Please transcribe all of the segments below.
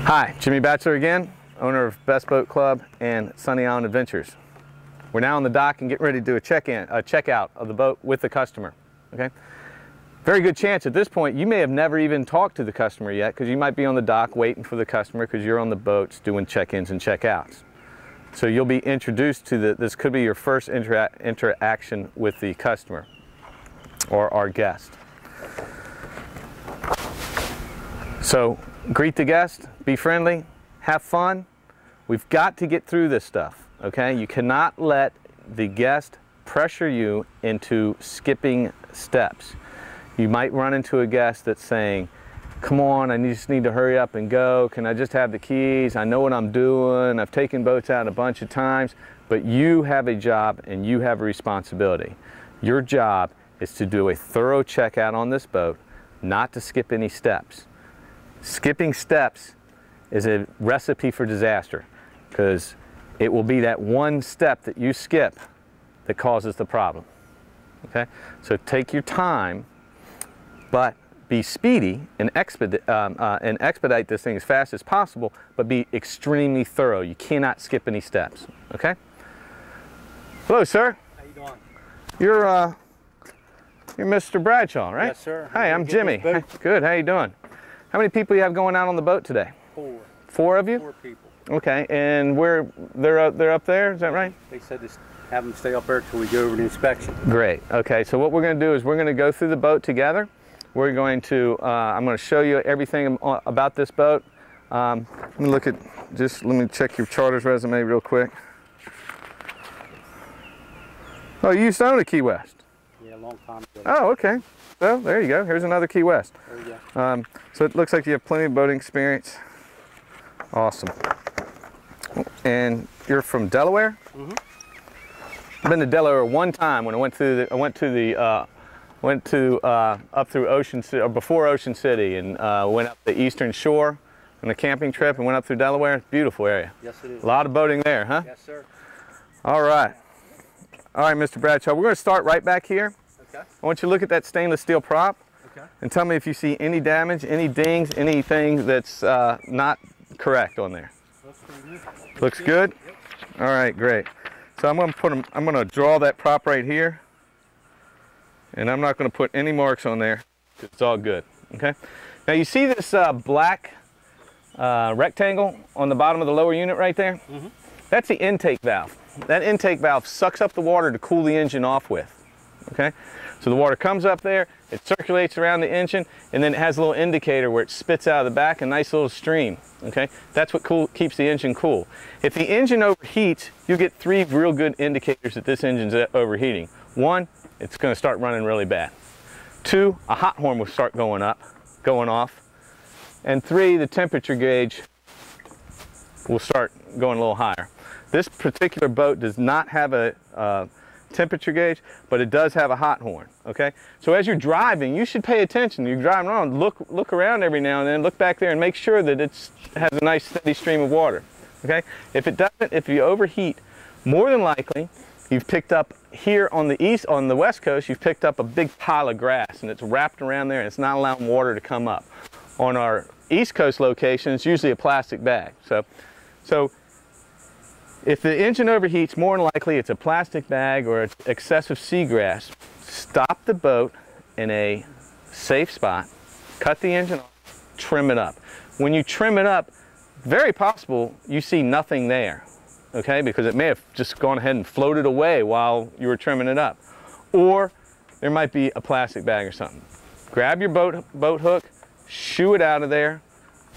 Hi, Jimmy Batchelor again, owner of Best Boat Club and Sunny Island Adventures. We're now on the dock and getting ready to do a checkout of the boat with the customer. Okay, very good chance at this point you may have never even talked to the customer yet, because you might be on the dock waiting for the customer because you're on the boats doing check-ins and check-outs. So you'll be introduced to this could be your first interaction with the customer or our guest. So greet the guest, be friendly, have fun. We've got to get through this stuff, okay? You cannot let the guest pressure you into skipping steps. You might run into a guest that's saying, come on, I just need to hurry up and go. Can I just have the keys? I know what I'm doing. I've taken boats out a bunch of times. But you have a job and you have a responsibility. Your job is to do a thorough checkout on this boat, not to skip any steps. Skipping steps is a recipe for disaster, because it will be that one step that you skip that causes the problem. Okay? So take your time, but be speedy and expedite this thing as fast as possible, but be extremely thorough. You cannot skip any steps. Okay? Hello, sir. How you doing? You're Mr. Bradshaw, right? Yes, sir. Hi, I'm Jimmy. Good. How you doing? How many people you have going out on the boat today? 4. 4 of you? 4 people. Okay, and they're up there, is that right? They said to have them stay up there till we go over the inspection. Great. Okay, so what we're going to do is we're going to go through the boat together. We're going to, I'm going to show you everything about this boat. Let me check your charter's resume real quick. Oh, you used to own a Key West? Yeah, a long time ago. Oh, okay. Well, there you go. Here's another Key West. There you go. So it looks like you have plenty of boating experience. Awesome. And you're from Delaware? Mm-hmm. I've been to Delaware one time when I went up through Ocean City, or before Ocean City, and went up the Eastern Shore on a camping trip and went up through Delaware. Beautiful area. Yes, it is. A lot of boating there, huh? Yes, sir. All right. All right, Mr. Bradshaw, we're going to start right back here. Okay. I want you to look at that stainless steel prop. Okay. And tell me if you see any damage, any dings, anything that's not correct on there. Looks pretty good. Looks good? Yep. All right, great. So I'm going to draw that prop right here, and I'm not going to put any marks on there. It's all good. Okay. Now you see this black rectangle on the bottom of the lower unit right there? Mm-hmm. That's the intake valve. That intake valve sucks up the water to cool the engine off with. Okay. So the water comes up there, it circulates around the engine, and then it has a little indicator where it spits out of the back, a nice little stream. Okay, that's what keeps the engine cool. If the engine overheats, you get 3 real good indicators that this engine's overheating. 1, it's going to start running really bad. 2, a hot horn will start going off. And 3, the temperature gauge will start going a little higher. This particular boat does not have a temperature gauge, but it does have a hot horn. Okay, so as you're driving, you should pay attention. You're driving around, look around every now and then, look back there and make sure that it has a nice steady stream of water. Okay, if it doesn't, if you overheat, more than likely you've picked up here on the west coast, you've picked up a big pile of grass and it's wrapped around there and it's not allowing water to come up. On our east coast location, it's usually a plastic bag. So if the engine overheats, more than likely it's a plastic bag or excessive seagrass. Stop the boat in a safe spot, cut the engine off, trim it up. When you trim it up, very possible you see nothing there, okay? Because it may have just gone ahead and floated away while you were trimming it up. Or there might be a plastic bag or something. Grab your boat hook, shoo it out of there,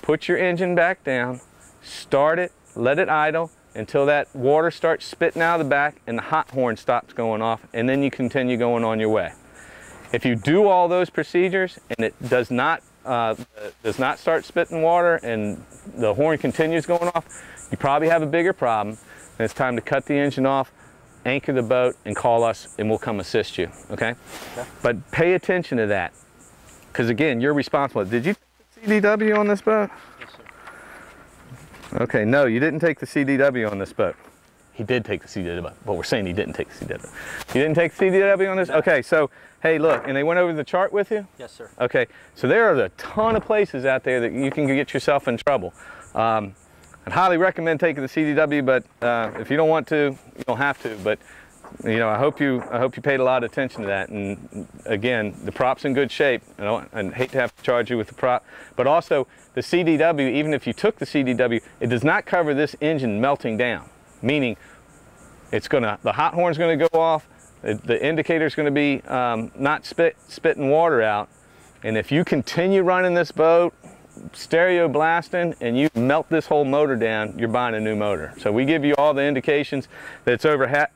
put your engine back down, start it, let it idle, until that water starts spitting out of the back and the hot horn stops going off, and then you continue going on your way. If you do all those procedures and it does not start spitting water and the horn continues going off, you probably have a bigger problem, and it's time to cut the engine off, anchor the boat, and call us and we'll come assist you. Okay? But pay attention to that, because again, you're responsible. Did you take the CDW on this boat? Okay, no, you didn't take the CDW on this boat. He did take the CDW, but we're saying he didn't take the CDW. You didn't take the CDW on this? Okay, so, hey, look, and they went over the chart with you? Yes, sir. Okay, so there are a ton of places out there that you can get yourself in trouble. I'd highly recommend taking the CDW, but if you don't want to, you don't have to. But you know, I hope you paid a lot of attention to that. And again, the prop's in good shape. I hate to have to charge you with the prop, but also the CDW. Even if you took the CDW, it does not cover this engine melting down. Meaning, the hot horn's gonna go off. The indicator's gonna be not spitting water out. And if you continue running this boat, stereo blasting, and you melt this whole motor down, you're buying a new motor. So we give you all the indications that it's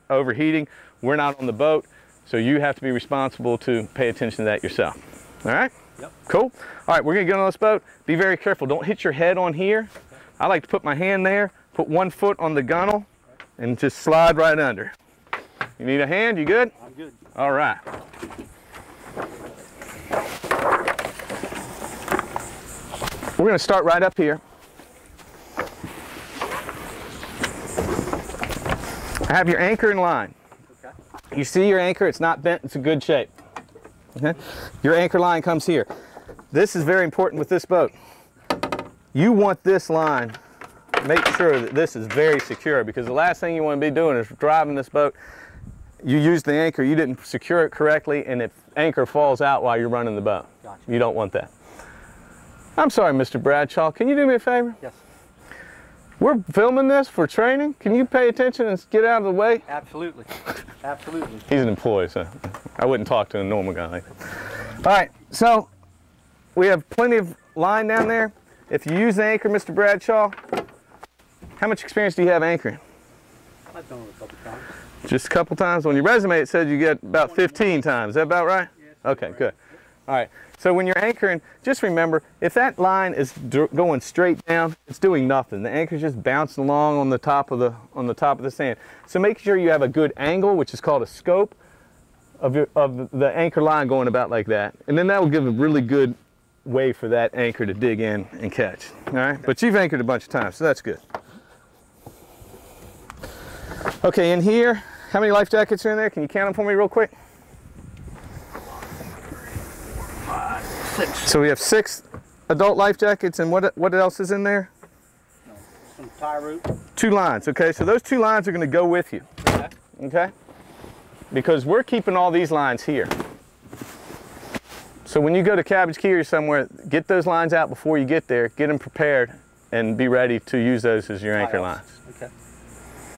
overheating. We're not on the boat, so you have to be responsible to pay attention to that yourself. All right? Yep. Cool. All right, we're gonna get on this boat. Be very careful. Don't hit your head on here. I like to put my hand there, put one foot on the gunnel, and just slide right under. You need a hand? You good? I'm good. All right. We're going to start right up here. I have your anchor in line. Okay. You see your anchor, it's not bent, it's in good shape. Okay? Your anchor line comes here. This is very important with this boat. You want this line, make sure that this is very secure, because the last thing you want to be doing is driving this boat. You use the anchor, you didn't secure it correctly, and the anchor falls out while you're running the boat. Gotcha. You don't want that. I'm sorry, Mr. Bradshaw, can you do me a favor? Yes. We're filming this for training. Can you pay attention and get out of the way? Absolutely. Absolutely. He's an employee, so I wouldn't talk to a normal guy like that. All right, so we have plenty of line down there. If you use the anchor, Mr. Bradshaw, how much experience do you have anchoring? I've done it a couple times. Just a couple times? On your resume it said you get about 15 times. Is that about right? Yeah, Okay, good. All right, so when you're anchoring, just remember, if that line is going straight down, it's doing nothing. The anchor's just bouncing along on the top of the sand. So make sure you have a good angle, which is called a scope, of the anchor line going about like that. And then that will give a really good way for that anchor to dig in and catch. All right, but you've anchored a bunch of times, so that's good. Okay, in here, how many life jackets are in there? Can you count them for me real quick? 6. So we have 6 adult life jackets, and what else is in there? Some tie rope. 2 lines, okay? So those 2 lines are gonna go with you, Okay. okay? Because we're keeping all these lines here. So when you go to Cabbage Key or somewhere, get those lines out before you get there, get them prepared, and be ready to use those as your anchor lines. Okay.